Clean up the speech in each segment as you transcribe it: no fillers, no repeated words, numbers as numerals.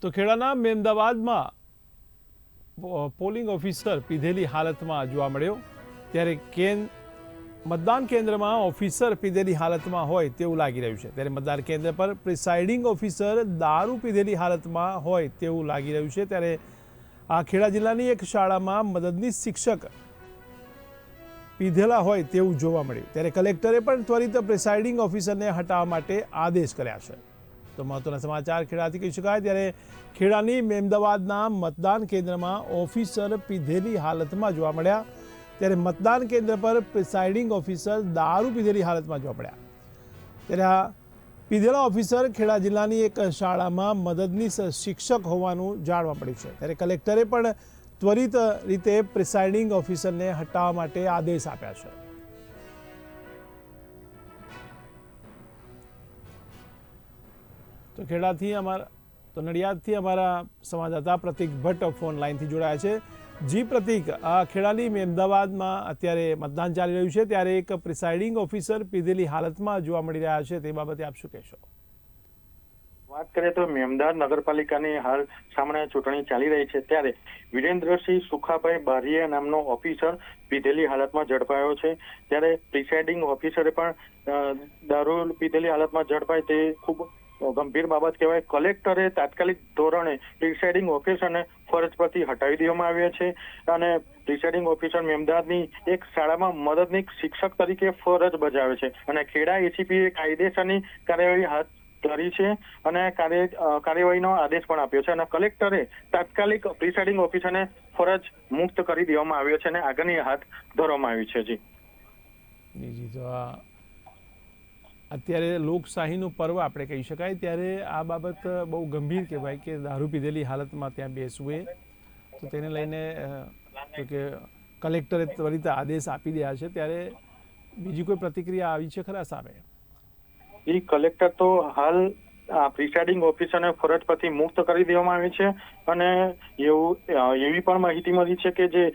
તો ખેડાના મેમદાવાદમાં polling officer પીધેલી હાલતમાં જોવા મળ્યો, ત્યારે મતદાન કેન્દ્રમાં ઓફિસર પીધેલી હાલતમાં હોય તેવું લાગી રહ્યું છે। ત્યારે મતદાન કેન્દ્ર પર પ્રિસાઇડિંગ ઓફિસર દારૂ પીધેલી હાલતમાં હોય તેવું લાગી રહ્યું છે। ત્યારે આ ખેડા જિલ્લાની એક શાળામાં મદદનીશ શિક્ષક પીધેલા હોય તેવું જોવા મળ્યું। ત્યારે કલેક્ટરે પણ ત્વરિત પ્રિસાઇડિંગ ઓફિસરને હટાવવા માટે આદેશ કર્યા છે। તો મહત્વના સમાચાર ખેડાથી કહી શકાય। ત્યારે ખેડાની મેમદાવાદના મતદાન કેન્દ્રમાં ઓફિસર પીધેલી હાલતમાં જોવા મળ્યા। ત્યારે મતદાન કેન્દ્ર પર પ્રિસાઇડિંગ ઓફિસર દારૂ પીધેલી હાલતમાં જોવા મળ્યા। ત્યારે આ પીધેલા ઓફિસર ખેડા જિલ્લાની એક શાળામાં મદદનીશ શિક્ષક હોવાનું જાણવા મળ્યું છે। ત્યારે કલેક્ટરે પણ ત્વરિત રીતે પ્રિસાઇડિંગ ઓફિસરને હટાવવા માટે આદેશ આપ્યા છે। તો ખેડાથી નડિયાદથી અમારા સંવાદદાતા પ્રતિક ભટ્ટ ફોન લાઈનથી જોડાયા છે। જી પ્રતિક, આ ખેડાની મેમદાવાદમાં અત્યારે મતદાન ચાલી રહ્યું છે, ત્યારે એક પ્રિસાઇડિંગ ઓફિસર પીધેલી હાલતમાં જોવા મળી રહ્યા છે, તે બાબતે આપ શું કહેશો? વાત કરીએ તો મેમદાવાદ નગરપાલિકાની હાલ સામાન્ય ચૂંટણી ચાલી રહી છે, ત્યારે વિરેન્દ્રસિંહ સુખાભાઈ બારીયા નામનો ઓફિસર પીધેલી હાલતમાં ઝડપાયો છે। ત્યારે પ્રિસાઇડિંગ ઓફિસરે પણ દારૂ પીધેલી હાલતમાં ઝડપાય તે ખૂબ ગંભીર બાબત કહેવાય। કલેક્ટરે તાત્કાલિક ધોરણે પ્રિસાઇડિંગ ઓફિસરને ફરજ પરથી હટાવી દેવામાં આવ્યા છે અને પ્રિસાઇડિંગ ઓફિસર મેમદાવાદની એક શાળામાં મદદનીશ શિક્ષક તરીકે ફરજ બજાવે છે અને ખેડા એસીપીએ કાયદેસરની કાર્યવાહી હાથ ધરી છે અને કાર્યવાહીનો આદેશ પણ આપ્યો છે અને કલેક્ટરે તાત્કાલિક પ્રિસાઇડિંગ ઓફિસરને ફરજ મુક્ત કરી દેવામાં આવ્યો છે અને આગળની હાથ ધરવામાં આવી છે। જી તો અત્યારે લોકશાહીનું પર્વ આપણે કહી શકાય, ત્યારે આ બાબત બહુ ગંભીર કહેવાય કે દારૂ પીધેલી હાલતમાં ત્યાં બેસવું એ, તો તેને લઈને તો કે કલેક્ટરે ત્વરિત આદેશ આપી રહ્યા છે। ત્યારે બીજી કોઈ પ્રતિક્રિયા આવી છે ખરા સામે? કલેક્ટર તો હાલ પ્રિસાઇડિંગ ઓફિસરને ફરજ પરથી મુક્ત કરી દેવામાં આવી છે અને એવી પણ માહિતી મળી છે કે જે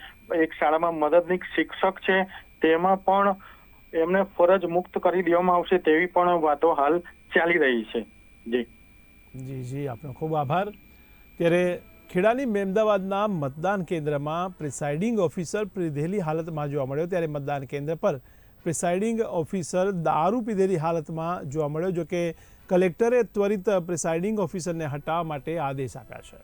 એક શાળામાં મદદનીશ શિક્ષક છે તેમાં પણ એમને ફરજ મુક્ત કરી દેવામાં આવશે તેવી પણ વાતો હાલ ચાલી રહી છે। જી આપનો ખૂબ આભાર। ત્યારે ખેડાની મેમદાવાદના મતદાન કેન્દ્રમાં પ્રિસાઇડિંગ ઓફિસર પીધેલી હાલતમાં જોવા મળ્યો। ત્યારે મતદાન કેન્દ્ર પર પ્રિસાઇડિંગ ઓફિસર દારૂ પીધેલી હાલતમાં જોવા મળ્યો, જો કે કલેક્ટરે ત્વરિત પ્રિસાઇડિંગ ઓફિસરને હટાવવા માટે આદેશ આપ્યા છે।